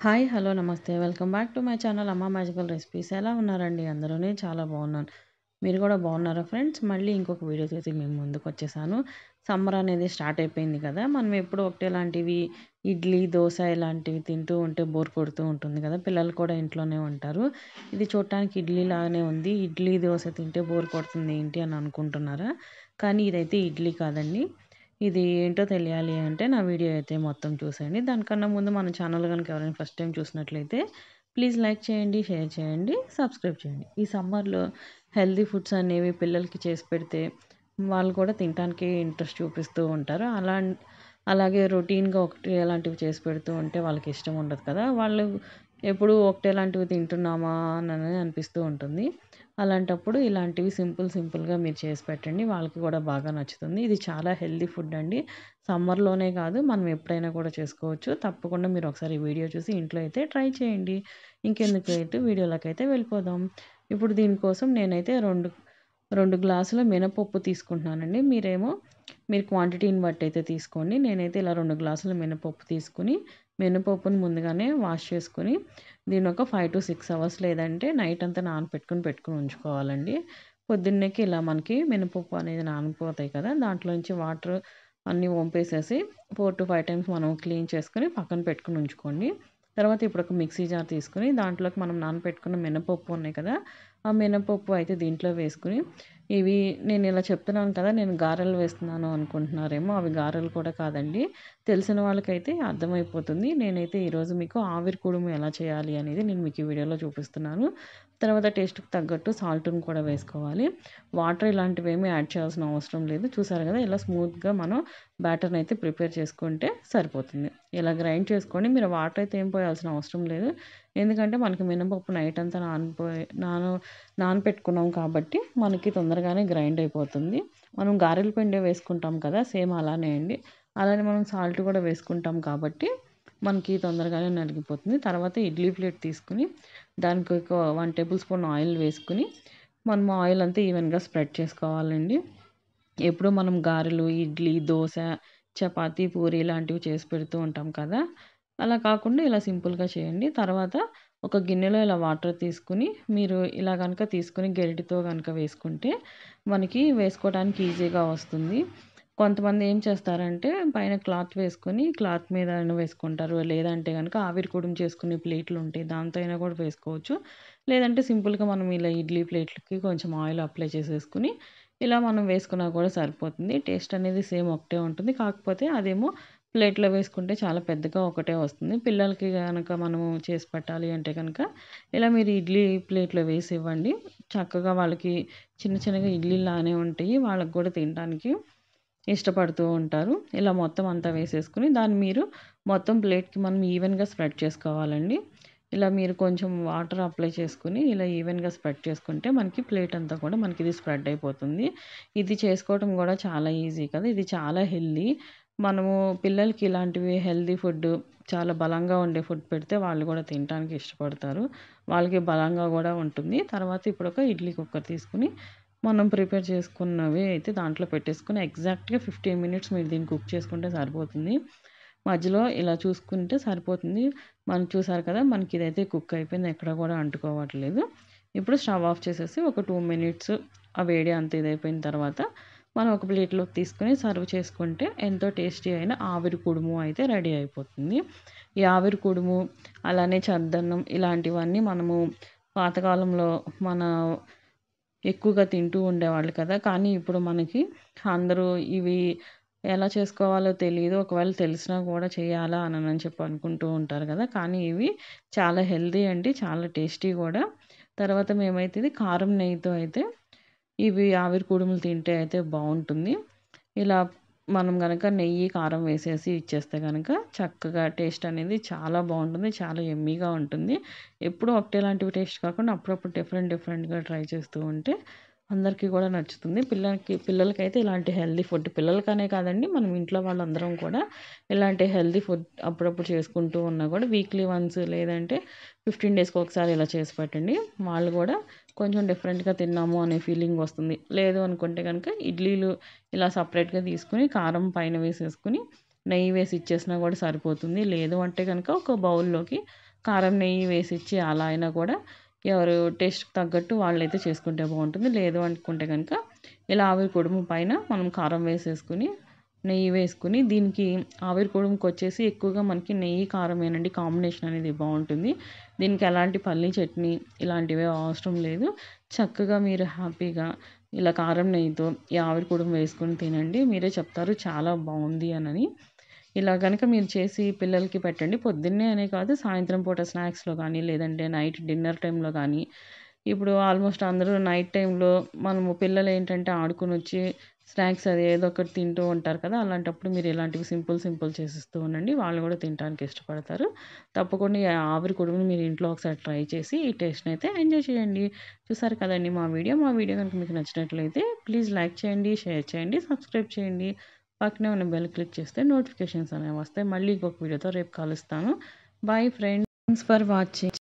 Hi hello నమస్తే welcome back to my channel అమ్మ magical recipes. ఎలా ఉన్నారండి అందరూ? నేను చాలా బాగున్నాను. మీరు కూడా బాగున్నారా ఫ్రెండ్స్? మళ్ళీ ఇంకొక వీడియో చేసి మేము ముందుకు వచ్చేసాను. సమ్మర్ అనేది స్టార్ట్ అయిపోయింది కదా, మనం ఎప్పుడు ఒకటేలాంటివి ఇడ్లీ దోశ ఇలాంటివి తింటూ ఉంటే బోర్ కొడుతూ ఉంటుంది కదా. పిల్లలు కూడా ఇంట్లోనే ఉంటారు. ఇది చూడటానికి ఇడ్లీ లాగానే ఉంది. ఇడ్లీ దోశ తింటే బోర్ కొడుతుంది ఏంటి అని అనుకుంటున్నారా? కానీ ఇదైతే ఇడ్లీ కాదండి. ఇది ఏంటో తెలియాలి అంటే నా వీడియో అయితే మొత్తం చూసేయండి. దానికన్నా ముందు మన ఛానల్ కనుక ఎవరైనా ఫస్ట్ టైం చూసినట్లయితే ప్లీజ్ లైక్ చేయండి, షేర్ చేయండి, సబ్స్క్రైబ్ చేయండి. ఈ సమ్మర్లో హెల్తీ ఫుడ్స్ అనేవి పిల్లలకి చేసి పెడితే వాళ్ళు కూడా తినడానికి ఇంట్రెస్ట్ చూపిస్తూ ఉంటారు. అలాగే రొటీన్గా ఒకటి అలాంటివి చేసి పెడుతూ ఉంటే వాళ్ళకి ఇష్టం ఉండదు కదా. వాళ్ళు ఎప్పుడూ ఒకటేలాంటివి తింటున్నామా అని అనిపిస్తూ ఉంటుంది. అలాంటప్పుడు ఇలాంటివి సింపుల్గా మీరు చేసి పెట్టండి. వాళ్ళకి కూడా బాగా నచ్చుతుంది. ఇది చాలా హెల్తీ ఫుడ్ అండి. సమ్మర్లోనే కాదు, మనం ఎప్పుడైనా కూడా చేసుకోవచ్చు. తప్పకుండా మీరు ఒకసారి ఈ వీడియో చూసి ఇంట్లో అయితే ట్రై చేయండి. ఇంకెందుకు అయితే వీడియోలోకి అయితే వెళ్ళిపోదాం. ఇప్పుడు దీనికోసం నేనైతే రెండు గ్లాసుల మినపప్పు తీసుకుంటున్నానండి. మీరు క్వాంటిటీని బట్టి అయితే తీసుకోండి. నేనైతే ఇలా 2 గ్లాసుల మినపప్పు తీసుకుని మినపప్పుని ముందుగానే వాష్ చేసుకుని దీన్ని ఒక 5 to 6 అవర్స్ లేదంటే నైట్ అంతా పెట్టుకుని ఉంచుకోవాలండి. పొద్దున్నేకి ఇలా మనకి మినపప్పు అనేది నానిపోతాయి కదా, దాంట్లో నుంచి వాటర్ అన్నీ వంపేసేసి 4 to 5 టైమ్స్ మనం క్లీన్ చేసుకుని పక్కన పెట్టుకుని ఉంచుకోండి. తర్వాత ఇప్పుడు ఒక మిక్సీ జార్ తీసుకుని దాంట్లోకి మనం నానపెట్టుకున్న మినపప్పు ఉన్నాయి కదా, ఆ మినపప్పు అయితే దీంట్లో వేసుకుని ఇవి నేను ఇలా చెప్తున్నాను కదా, నేను గారెలు వేస్తున్నాను అనుకుంటున్నారేమో, అవి గారెలు కూడా కాదండి. తెలిసిన వాళ్ళకైతే అర్థమైపోతుంది. నేనైతే ఈరోజు మీకు ఆవిరి కుడుము ఎలా చేయాలి అనేది నేను మీకు ఈ వీడియోలో చూపిస్తున్నాను. తర్వాత టేస్ట్కి తగ్గట్టు సాల్ట్ని కూడా వేసుకోవాలి. వాటర్ ఇలాంటివి ఏమీ యాడ్ చేయాల్సిన అవసరం లేదు. చూసారు కదా, ఇలా స్మూత్గా మనం బ్యాటర్ని అయితే ప్రిపేర్ చేసుకుంటే సరిపోతుంది. ఇలా గ్రైండ్ చేసుకోండి. మీరు వాటర్ అయితే ఏం పోయాల్సిన అవసరం లేదు. ఎందుకంటే మనకి మినపప్పు నైట్ అంతా నానపెట్టుకున్నాం కాబట్టి మనకి తొందరగానే గ్రైండ్ అయిపోతుంది. మనం గారెల పిండి వేసుకుంటాం కదా, సేమ్ అలానే అండి. అలానే మనం సాల్ట్ కూడా వేసుకుంటాం కాబట్టి మనకి తొందరగానే నలిగిపోతుంది. తర్వాత ఇడ్లీ ప్లేట్ తీసుకుని దానికి ఒక 1 టేబుల్ స్పూన్ ఆయిల్ వేసుకుని మనం ఆయిల్ అంతా ఈవెన్గా స్ప్రెడ్ చేసుకోవాలండి. ఎప్పుడు మనం గారెలు, ఇడ్లీ, దోశ, చపాతీ, పూరి ఇలాంటివి చేసి పెడుతూ ఉంటాం కదా, అలా కాకుండా ఇలా సింపుల్గా చేయండి. తర్వాత ఒక గిన్నెలో ఇలా వాటర్ తీసుకుని మీరు ఇలా కనుక తీసుకుని గెరిటితో కనుక వేసుకుంటే మనకి వేసుకోవడానికి ఈజీగా వస్తుంది. కొంతమంది ఏం చేస్తారంటే పైన క్లాత్ వేసుకొని క్లాత్ మీద అయినా వేసుకుంటారు. లేదంటే కనుక ఆవిరి కుడుము చేసుకునే ప్లేట్లు ఉంటాయి, దాంతో అయినా కూడా వేసుకోవచ్చు. లేదంటే సింపుల్గా మనం ఇలా ఇడ్లీ ప్లేట్లకి కొంచెం ఆయిల్ అప్లై చేసేసుకుని ఇలా మనం వేసుకున్నా కూడా సరిపోతుంది. టేస్ట్ అనేది సేమ్ ఒకటే ఉంటుంది. కాకపోతే అదేమో ప్లేట్‌లో వేసుకుంటే చాలా పెద్దగా ఒకటే వస్తుంది. పిల్లలకి గనక మనము చేసి పెట్టాలి అంటే గనక ఇలా మీరు ఇడ్లీ ప్లేట్‌లో వేసి ఇవ్వండి. చక్కగా వాళ్ళకి చిన్నగా ఇడ్లీలానే ఉంటాయి. వాళ్ళకి కూడా తినడానికి ఇష్టపడుతూ ఉంటారు. ఇలా మొత్తం అంతా వేసేసుకొని దాన్ని మీరు మొత్తం ప్లేట్‌కి మనం ఈవెన్‌గా స్ప్రెడ్ చేసుకోవాలండి. ఇలా మీరు కొంచెం వాటర్ అప్లై చేసుకొని ఇలా ఈవెన్‌గా స్ప్రెడ్ చేసుకుంటే మనకి ప్లేట్ అంతా కూడా మనకి ఇది స్ప్రెడ్ అయిపోతుంది. ఇది చేసుకోవడం కూడా చాలా ఈజీ కదా. ఇది చాలా హెల్తీ. మనము పిల్లలకి ఇలాంటివి హెల్తీ ఫుడ్ చాలా బలంగా ఉండే ఫుడ్ పెడితే వాళ్ళు కూడా తినటానికి ఇష్టపడతారు. వాళ్ళకి బలంగా కూడా ఉంటుంది. తర్వాత ఇప్పుడు ఒక ఇడ్లీ కుక్కర్ తీసుకొని మనం ప్రిపేర్ చేసుకున్నవి అయితే దాంట్లో పెట్టేసుకొని ఎగ్జాక్ట్‌గా 15 మినిట్స్ మీరు దీన్ని కుక్ చేసుకుంటే సరిపోతుంది. మధ్యలో ఇలా చూసుకుంటే సరిపోతుంది. మనం చూసారు కదా, మనకి ఇదైతే కుక్ అయిపోయింది. ఎక్కడ కూడా అంటుకోవట్లేదు. ఇప్పుడు స్టవ్ ఆఫ్ చేసేసి ఒక 2 మినిట్స్ ఆ వేడి అంతా ఇదైపోయిన తర్వాత మనం ఒక ప్లేట్‌లోకి తీసుకొని సర్వ్ చేసుకుంటే ఎంతో టేస్టీ అయిన ఆవిరి కుడుము అయితే రెడీ అయిపోతుంది. ఈ ఆవిరి కుడుము అలానే చద్దన్నం ఇలాంటివన్నీ మనము పాతకాలంలో మన ఎక్కువగా తింటూ ఉండేవాళ్ళు కదా. కానీ ఇప్పుడు మనకి అందరూ ఇవి ఎలా చేసుకోవాలో తెలీదు. ఒకవేళ తెలిసినా కూడా చేయాలా అని చెప్పి అనుకుంటూ ఉంటారు కదా. కానీ ఇవి చాలా హెల్తీ అండి. చాలా టేస్టీ కూడా. తర్వాత మేమైతే ఇది కారం నెయ్యితో అయితే ఇవి ఆవిరి కుడుములు తింటే అయితే బావుంటుంది. ఇలా మనం గనక నెయ్యి, కారం వేసేసి ఇచ్చేస్తే గనక చక్కగా టేస్ట్ అనేది చాలా బావుంటుంది. చాలా యమ్మీగా ఉంటుంది. ఎప్పుడూ ఒకటేలాంటివి టేస్ట్ కాకుండా అప్పుడప్పుడు డిఫరెంట్‌గా ట్రై చేస్తూ ఉంటే అందరికీ కూడా నచ్చుతుంది. పిల్లలకైతే ఇలాంటి హెల్తీ ఫుడ్ పిల్లలకనే కాదండి, మనం ఇంట్లో వాళ్ళందరం కూడా ఇలాంటి హెల్తీ ఫుడ్ అప్పుడప్పుడు చేసుకుంటూ ఉన్నా కూడా వీక్లీ వన్స్ లేదంటే 15 డేస్‌కి ఒకసారి ఇలా చేసి పెట్టండి. వాళ్ళు కూడా కొంచెం డిఫరెంట్‌గా తిన్నాము అనే ఫీలింగ్ వస్తుంది. లేదు అనుకుంటే గనుక ఇడ్లీలు ఇలా సెపరేట్‌గా తీసుకొని కారం పైన వేసేసుకొని నెయ్యి వేసి ఇచ్చేసినా కూడా సరిపోతుంది. లేదు అంటే గనుక ఒక బౌల్‌లోకి కారం నెయ్యి వేసిచ్చి అలా అయినా కూడా ఎవరు టేస్ట్‌కి తగ్గట్టు వాళ్ళైతే చేసుకుంటే బాగుంటుంది. లేదు అనుకుంటే గనుక ఇలా ఆవిరి కుడుము పైన మనం కారం వేసేసుకొని, నెయ్యి వేసుకొని దీనికి ఆవిరి కుడుముకొచ్చేసి ఎక్కువగా మనకి నెయ్యి, కారమేనండి కాంబినేషన్ అనేది బావుంటుంది. దీనికి ఎలాంటి పల్లీ చట్నీ ఇలాంటివి అవసరం లేదు. చక్కగా మీరు హ్యాపీగా ఇలా కారం నెయ్యితో ఈ ఆవిరి కుడుము వేసుకొని తినండి. మీరే చెప్తారు చాలా బావుంది అనని. ఇలా గనక మీరు చేసి పిల్లలకి పెట్టండి. పొద్దున్నే అనే కాదు సాయంత్రం పూట స్నాక్స్‌లో గానీ, లేదంటే నైట్ డిన్నర్ టైమ్‌లో గానీ, ఇప్పుడు ఆల్మోస్ట్ అందరూ నైట్ టైమ్‌లో మనము పిల్లలేంటంటే ఆడుకొనొచ్చి స్నాక్స్ అది ఏదో ఒకటి తింటూ ఉంటారు కదా! అలాంటప్పుడు మీరు ఇలాంటివి సింపుల్ చేసిస్తూ ఉండండి. వాళ్ళు గూడా తినటానికి ఇష్టపడతారు. తప్పకుండా ఈ ఆవిరి కుడుముని మీరు ఇంట్లో ఒకసారి ట్రై చేసి ఈ టేస్ట్‌నైతే ఎంజాయ్ చేయండి. చూసారు కదండీ మా వీడియో గనుక మీకు నచ్చినట్లయితే ప్లీజ్ లైక్ చేయండి, షేర్ చేయండి, సబ్స్క్రైబ్ చేయండి. పక్కనే ఉన్న బెల్ క్లిక్ చేస్తే నోటిఫికేషన్స్ అనేవి వస్తాయి. మళ్ళీ ఇంకొక వీడియోతో రేపు కలుస్తాను. Bye friends. Thanks for watching.